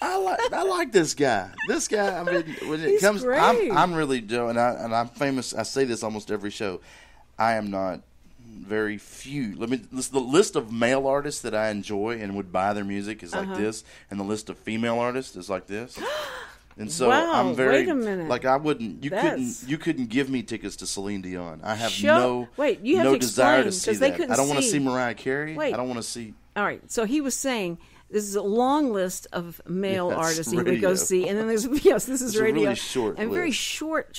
I like this guy. This guy. I mean, when it comes, great. I'm really doing, and I'm famous. I say this almost every show. I am not. Very few. The list of male artists that I enjoy and would buy their music is like this, and the list of female artists is like this. And so I'm very. Wait a minute. Like I wouldn't. You couldn't give me tickets to Celine Dion. I have you have no to desire explain, to see that. I don't want to see Mariah Carey. Wait. I don't want to see. All right. So he was saying. This is a long list of male artists you would go see, and then there's this is radio, really short and list. very short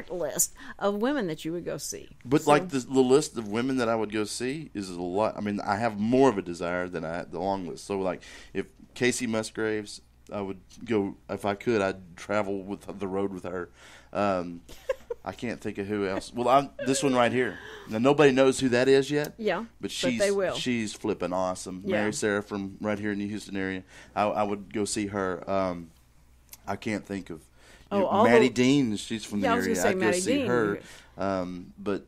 list of women that you would go see. But like the list of women that I would go see is a lot. I mean, I have more of a desire than the long list. So like, if Casey Musgraves, I would go if I could. I'd travel with the road with her. I can't think of who else. Well, this one right here. Now nobody knows who that is yet. Yeah, but they will. She's flipping awesome. Yeah. Mary Sarah from right here in the Houston area. I would go see her. I can't think of. Maddie Dean. She's from the area. I was going to say Maddie Dean. Her. But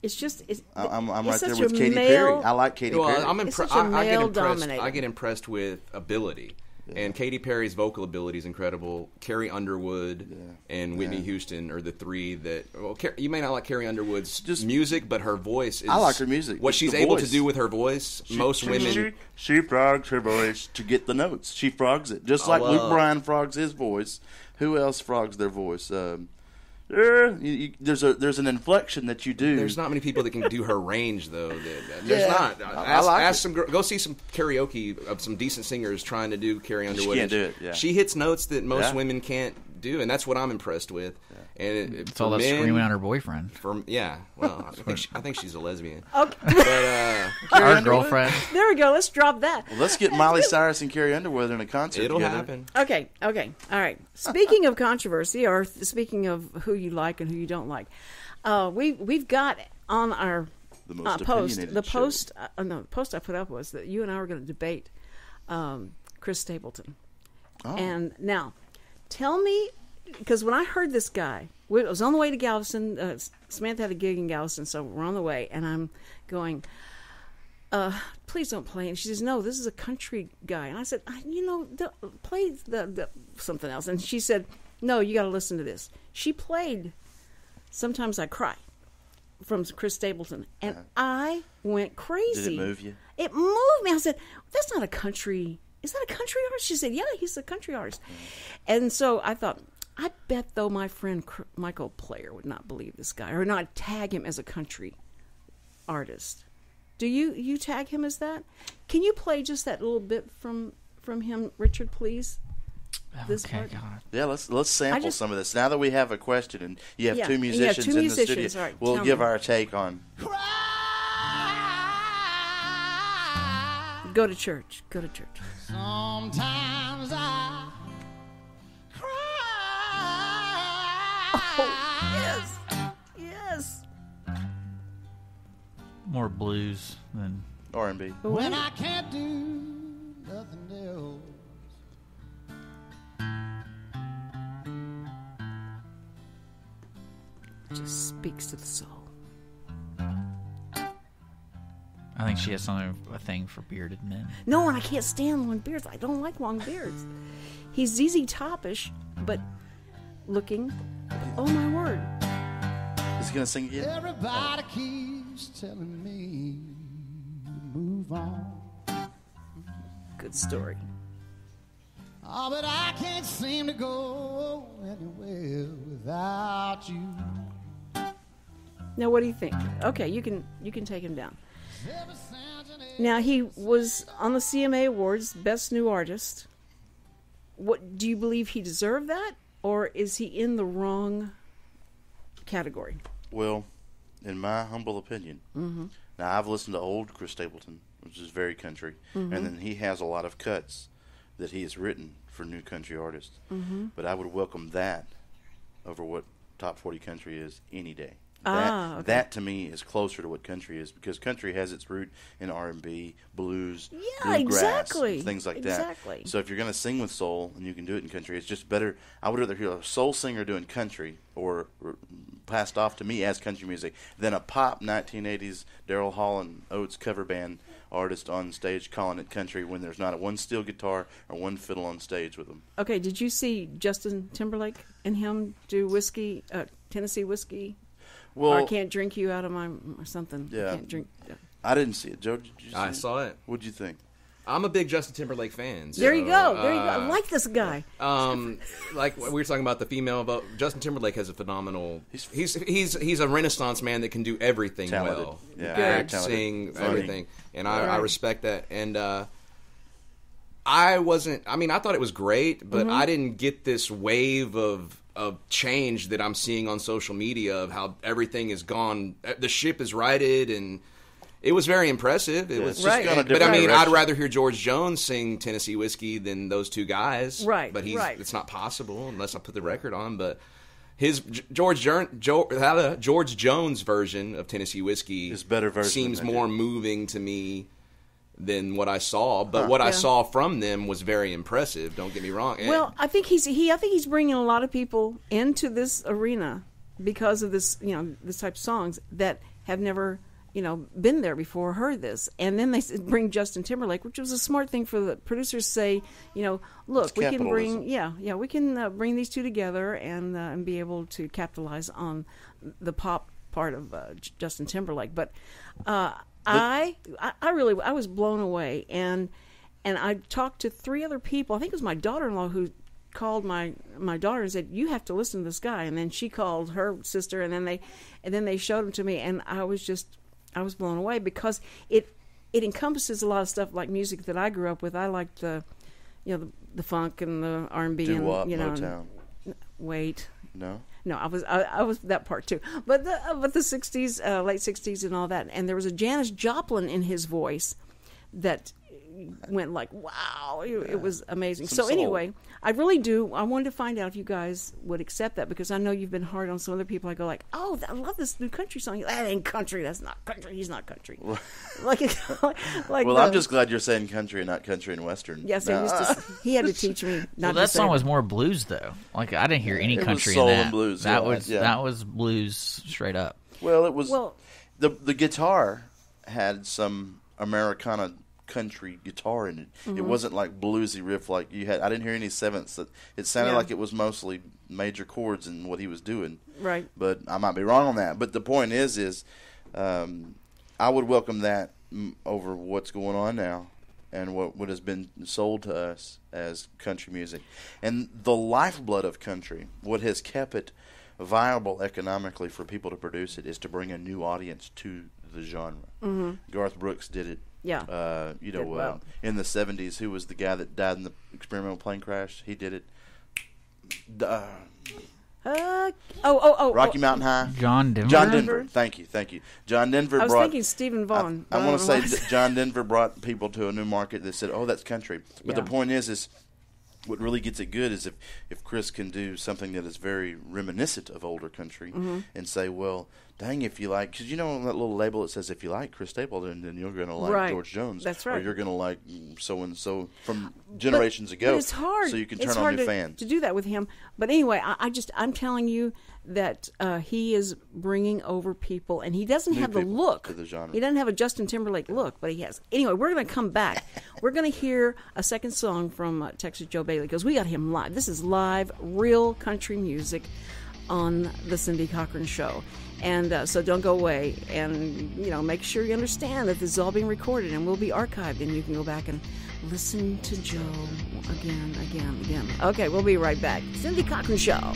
it's just. I'm right there with Katy Perry. I like Katy Perry. I'm impressed. I get impressed with ability. Yeah. And Katy Perry's vocal ability is incredible. Carrie Underwood and Whitney Houston are the three that. Well, you may not like Carrie Underwood's music, but her voice is. I like her music. What she's able to do with her voice, most women. She frogs her voice to get the notes. She frogs it. Just like Luke Bryan frogs his voice. Who else frogs their voice? There's an inflection that you do. There's not many people that can do her range, though. There's not. Ask some. Go see some karaoke of some decent singers trying to do Carrie Underwood. She can't do it. Yeah. She hits notes that most women can't do, and that's what I'm impressed with. Yeah. And it's all that screaming at her boyfriend. Well, I think she's a lesbian. Okay. But, our girlfriend. There we go. Let's drop that. Well, let's get Miley Cyrus and Carrie Underwood in a concert. It'll together. happen. Okay. All right. Speaking of controversy, or speaking of who you like and who you don't like, we've got on our post. The post I put up was that you and I were going to debate Chris Stapleton. Oh. And now, tell me. Because when I heard this guy, I was on the way to Galveston. Samantha had a gig in Galveston, so we're on the way, and I'm going, please don't play. And she says, no, this is a country guy. And I said, play the something else. And she said, no, you got to listen to this. She played Sometimes I Cry from Chris Stapleton, and I went crazy. Did it move you? It moved me. I said, that's not a country. Is that a country artist? She said, yeah, he's a country artist. And so I thought, I bet, though, my friend Michael Player would not believe this guy or not tag him as a country artist. Do you tag him as that? Can you play just that little bit from him, Richard, please? This part? God. Yeah, let's sample some of this. Now that we have a question and you have two musicians in the studio, right, we'll give our take on. Go to church. Sometimes I Yes. More blues than R&B. When I can't do nothing else. Just speaks to the soul. I think she has a thing for bearded men. No, and I can't stand long beards. I don't like long beards. He's ZZ Top-ish, but looking. Oh my word! Is he gonna sing again? Everybody keeps telling me to move on. Good story. Oh, but I can't seem to go anywhere without you. Now, what do you think? Okay, you can take him down. Now, he was on the CMA Awards, Best New Artist. What do you believe he deserved that, or is he in the wrong category? Well, in my humble opinion, now I've listened to old Chris Stapleton, which is very country, and then he has a lot of cuts that he has written for new country artists. But I would welcome that over what Top 40 Country is any day. That to me is closer to what country is, because country has its root in R&B, blues, bluegrass, things like that. So if you're going to sing with soul and you can do it in country, it's just better. I would rather hear a soul singer doing country or passed off to me as country music than a pop 1980s Daryl Hall and Oates cover band artist on stage calling it country when there's not one steel guitar or one fiddle on stage with them. Okay, did you see Justin Timberlake and him do whiskey, Tennessee whiskey? Well, or I can't drink you out of my or something. Yeah, I can't drink. Yeah. I didn't see it. Joe, did you see I saw it. What'd you think? I'm a big Justin Timberlake fan. So, there you go. There you go. I like this guy. Like we were talking about the female vote. Justin Timberlake has a phenomenal. He's a Renaissance man that can do everything talented. Well. Yeah, sing everything, and I respect that. And I wasn't. I mean, I thought it was great, but I didn't get this wave of change that I'm seeing on social media of how everything is gone. The ship is righted, and it was very impressive. It was right. But I mean, I'd rather hear George Jones sing Tennessee Whiskey than those two guys. Right. But it's not possible unless I put the record on. But his George Jones version of Tennessee Whiskey is better version seems more moving to me than what I saw, but what I saw from them was very impressive. Don't get me wrong. Well, I think he's bringing a lot of people into this arena because of this, this type of songs that have never, been there before, heard this, and then they bring Justin Timberlake, which was a smart thing for the producers to say, look, we can bring, we can bring these two together and be able to capitalize on the pop part of Justin Timberlake, but. I was blown away, and I talked to 3 other people. I think it was my daughter-in-law who called my daughter and said, "You have to listen to this guy." And then she called her sister, and then they showed him to me, and I was blown away because it encompasses a lot of stuff like music that I grew up with. I liked the funk and the R&B and Motown. Wait. No, I was that part too, but the 60s, late 60s, and all that. And there was a Janis Joplin in his voice that went like, wow, it was amazing. So anyway, I wanted to find out if you guys would accept that, because I know you've been hard on some other people. I go like, oh, I love this new country song. That ain't country. That's not country. He's not country. I'm just glad you're saying country and not country and western. Yes, he had to teach me not to that say song was more blues though. Like I didn't hear any country soul in that. And blues. That was blues straight up. Well, it was the guitar had some Americana country guitar in it. It wasn't like bluesy riff like you had. I didn't hear any sevenths. It sounded like it was mostly major chords in what he was doing. Right. But I might be wrong on that. But the point is I would welcome that over what's going on now and what has been sold to us as country music. And the lifeblood of country, what has kept it viable economically for people to produce it, is to bring a new audience to the genre. Garth Brooks did it. Yeah. In the 70s, who was the guy that died in the experimental plane crash? He did it. Rocky Mountain High. John Denver. John Denver. Thank you. John Denver I was thinking Stephen Vaughn. I want to say that John Denver brought people to a new market that said, oh, that's country. But the point is what really gets it good is if Chris can do something that is very reminiscent of older country and say, well, dang, if you like, because on that little label it says if you like Chris Stapleton, then you're going to like George Jones. That's right. Or you're going to like so-and-so from generations ago. But it's hard. So you can turn on new fans. To do that with him. But anyway, I'm telling you that he is bringing over people, and he doesn't have the look. To the genre. He doesn't have a Justin Timberlake look, but he has. Anyway, we're going to come back. We're going to hear a second song from Texas Joe Bailey, because we got him live. This is live, real country music on the Cindy Cochran Show. And so don't go away, and make sure you understand that this is all being recorded and will be archived, and you can go back and Listen to Joe again. Okay, we'll be right back. Cindy Cochran Show.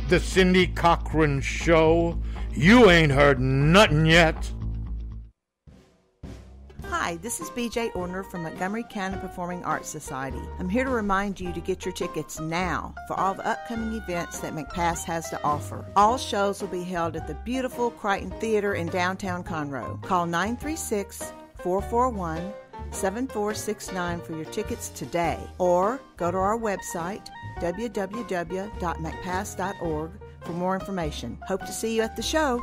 The Cindy Cochran Show. You ain't heard nothing yet. Hi, this is BJ Orner from Montgomery County Performing Arts Society. I'm here to remind you to get your tickets now for all the upcoming events that McPass has to offer. All shows will be held at the beautiful Crichton Theater in downtown Conroe. Call 936-441-7469 for your tickets today, or go to our website, www.macpass.org, for more information. Hope to see you at the show.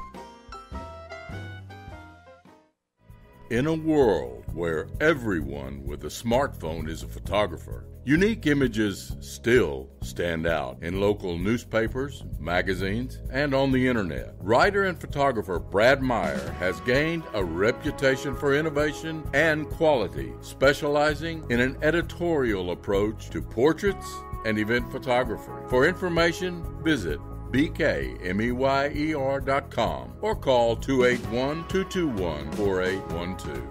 In a world where everyone with a smartphone is a photographer, unique images still stand out in local newspapers, magazines, and on the internet. Writer and photographer Brad Meyer has gained a reputation for innovation and quality, specializing in an editorial approach to portraits and event photography. For information, visit bkmeyer.com or call 281-221-4812.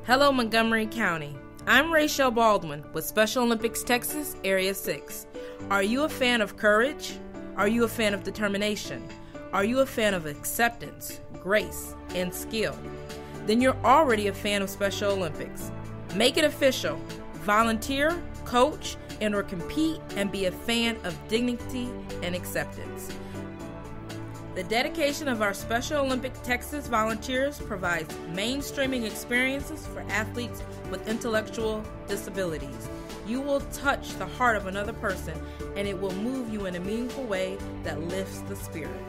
Hello, Montgomery County. I'm Rachel Baldwin with Special Olympics Texas, Area 6. Are you a fan of courage? Are you a fan of determination? Are you a fan of acceptance, grace, and skill? Then you're already a fan of Special Olympics. Make it official. Volunteer, coach, and or compete and be a fan of dignity and acceptance. The dedication of our Special Olympics Texas volunteers provides mainstreaming experiences for athletes with intellectual disabilities. You will touch the heart of another person, and it will move you in a meaningful way that lifts the spirit.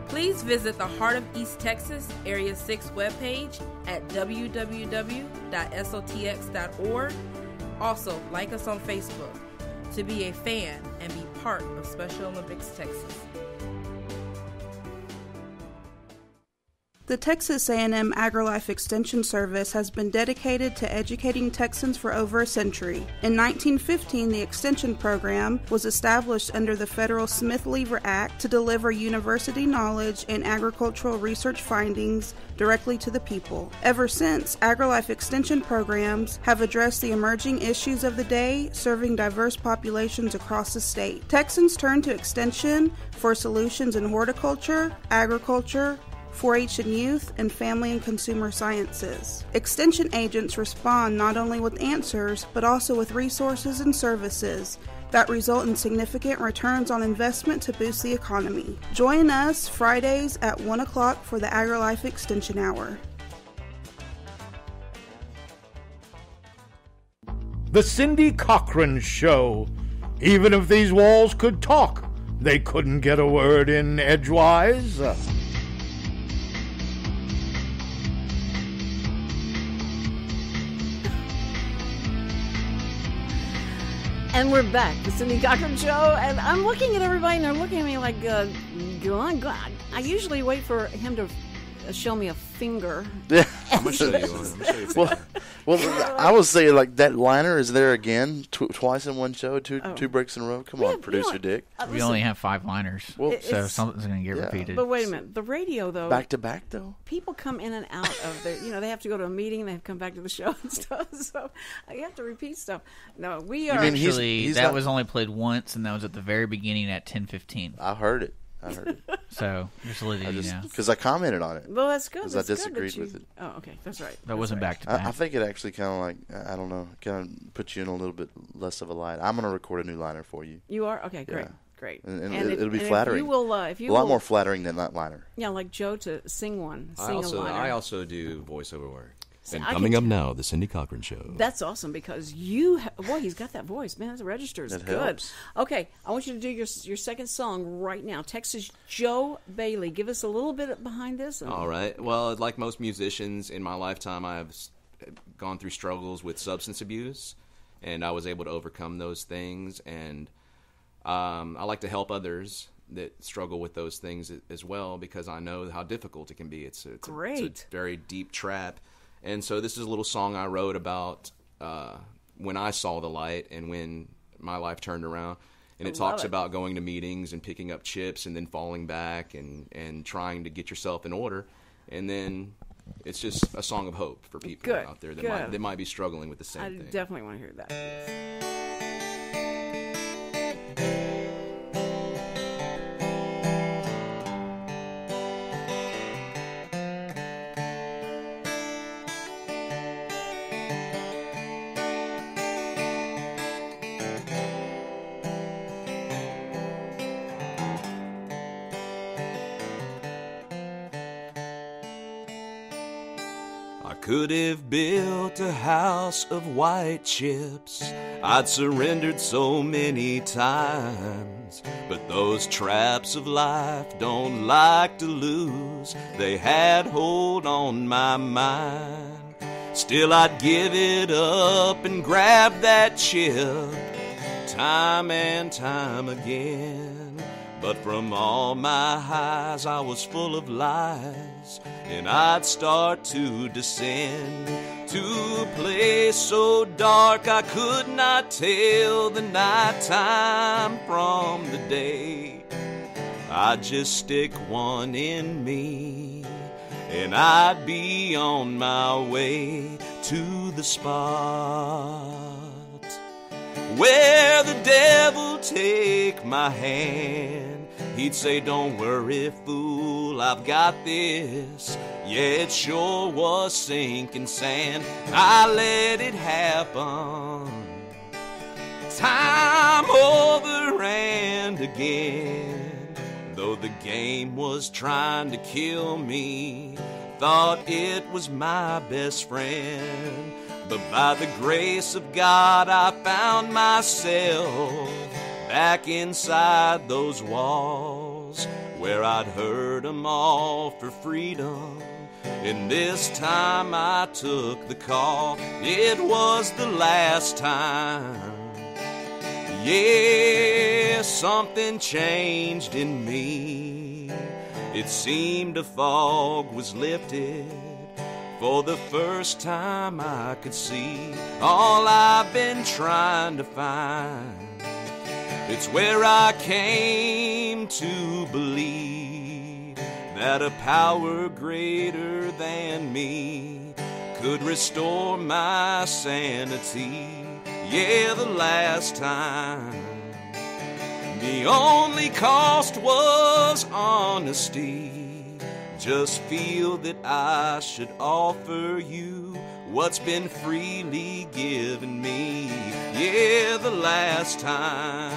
Please visit the Heart of East Texas Area 6 webpage at www.SOTX.org. Also, like us on Facebook to be a fan and be part of Special Olympics Texas. The Texas A&M AgriLife Extension Service has been dedicated to educating Texans for over a century. In 1915, the Extension Program was established under the federal Smith-Lever Act to deliver university knowledge and agricultural research findings directly to the people. Ever since, AgriLife Extension programs have addressed the emerging issues of the day, serving diverse populations across the state. Texans turn to Extension for solutions in horticulture, agriculture, 4-H and youth, and family and consumer sciences. Extension agents respond not only with answers, but also with resources and services that result in significant returns on investment to boost the economy. Join us Fridays at 1 o'clock for the AgriLife Extension Hour. The Cindy Cochran Show. Even if these walls could talk, they couldn't get a word in edgewise. And we're back, the Cindy Cochran Show, and I'm looking at everybody, and they're looking at me like, go on. I usually wait for him to show me a finger. Yeah. I'm going to show you one. Well, I was saying, like, that liner is there again, twice in one show, two breaks in a row. Come on, producer Dick. We only have 5 liners, so something's going to get repeated. But wait a minute, the radio, though. Back to back, though? People come in and out of their, they have to go to a meeting, they have to come back to the show and stuff, so you have to repeat stuff. No, we are. Actually, that was only played once, and that was at the very beginning at 10:15. I heard it. So, just letting you know. Because I commented on it. Well, that's good. Because I disagreed with it. Oh, okay. That's right. That wasn't back to back. I think it actually kind of like, I don't know, kind of puts you in a little bit less of a light. I'm going to record a new liner for you. You are? Okay, great. Yeah. Great. And it'll be flattering. If you a lot more flattering than that liner. Yeah, like Joe to sing one. I also do voiceover work. See, and coming up now, the Cindy Cochran Show. That's awesome because he's got that voice, man. That registers that good. Helps. Okay, I want you to do your second song right now. Texas Joe Bailey. Give us a little bit behind this. All right. Well, like most musicians in my lifetime, I have gone through struggles with substance abuse, and I was able to overcome those things. And I like to help others that struggle with those things as well because I know how difficult it can be. It's a very deep trap. And so this is a little song I wrote about when I saw the light and when my life turned around. And it talks about going to meetings and picking up chips and then falling back and trying to get yourself in order. And then it's just a song of hope for people out there that might be struggling with the same thing. I definitely want to hear that. Could have built a house of white chips. I'd surrendered so many times. But those traps of life don't like to lose. They had hold on my mind. Still I'd give it up and grab that chip time and time again. But from all my highs I was full of lies, and I'd start to descend to a place so dark I could not tell the nighttime from the day. I'd just stick one in me, and I'd be on my way to the spot where the devil take my hand. He'd say, don't worry, fool, I've got this. Yeah, it sure was sinking sand. I let it happen time over and again. Though the game was trying to kill me, thought it was my best friend. But by the grace of God, I found myself back inside those walls where I'd heard them all for freedom. And this time I took the call. It was the last time. Yeah, something changed in me. It seemed a fog was lifted. For the first time I could see all I've been trying to find. It's where I came to believe that a power greater than me could restore my sanity. Yeah, the last time. The only cost was honesty. Just feel that I should offer you what's been freely given me. Yeah, the last time.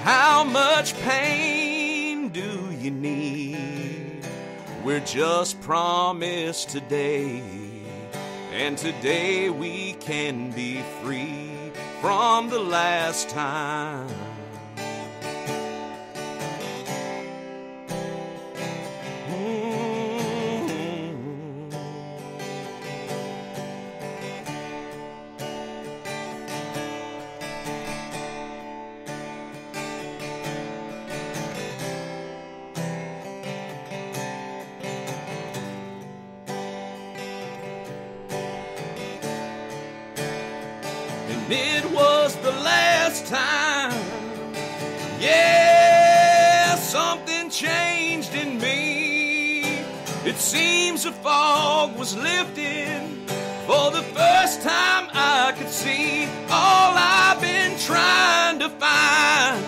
How much pain do you need? We're just promised today, and today we can be free from the last time. It was the last time. Yeah, something changed in me. It seems a fog was lifted. For the first time I could see all I've been trying to find.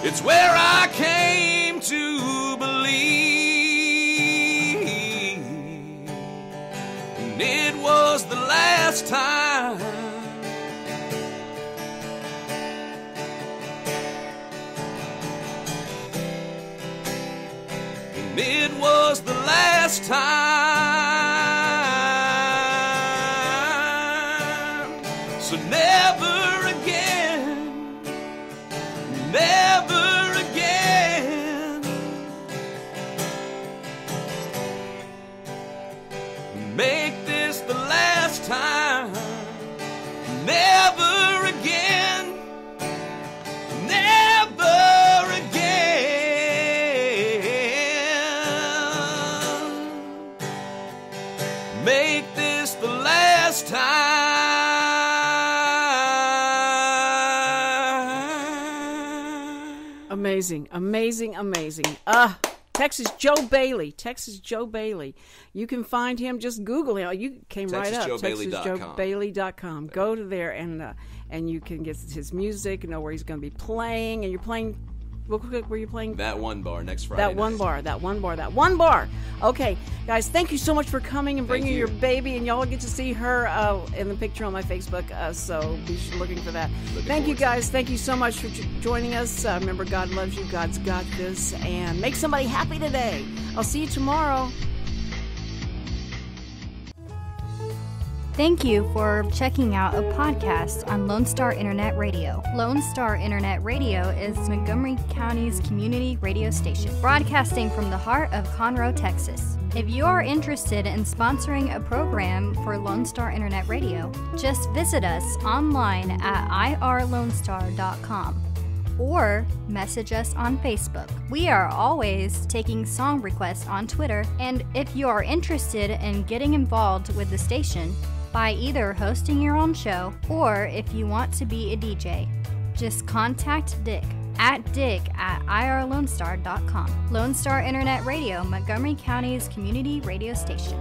It's where I came to believe. And it was the last time. It was the last time. So never again, never again. Make this the last time. Never again, never again. amazing. Texas Joe Bailey. You can find him. Just Google him. You came right up. TexasJoeBailey.com. Go to there and you can get his music, know where he's going to be playing. And you're playing. Real quick, where you playing? That one bar next Friday. That one bar. Okay, guys, thank you so much for coming and bringing your baby, and y'all get to see her in the picture on my Facebook. So be looking for that. Thank you, guys. Thank you so much for joining us. Remember, God loves you. God's got this, and make somebody happy today. I'll see you tomorrow. Thank you for checking out a podcast on Lone Star Internet Radio. Lone Star Internet Radio is Montgomery County's community radio station, broadcasting from the heart of Conroe, Texas. If you are interested in sponsoring a program for Lone Star Internet Radio, just visit us online at irlonestar.com or message us on Facebook. We are always taking song requests on Twitter, and if you are interested in getting involved with the station, by either hosting your own show or if you want to be a DJ, just contact Dick at irlonestar.com. Lone Star Internet Radio, Montgomery County's community radio station.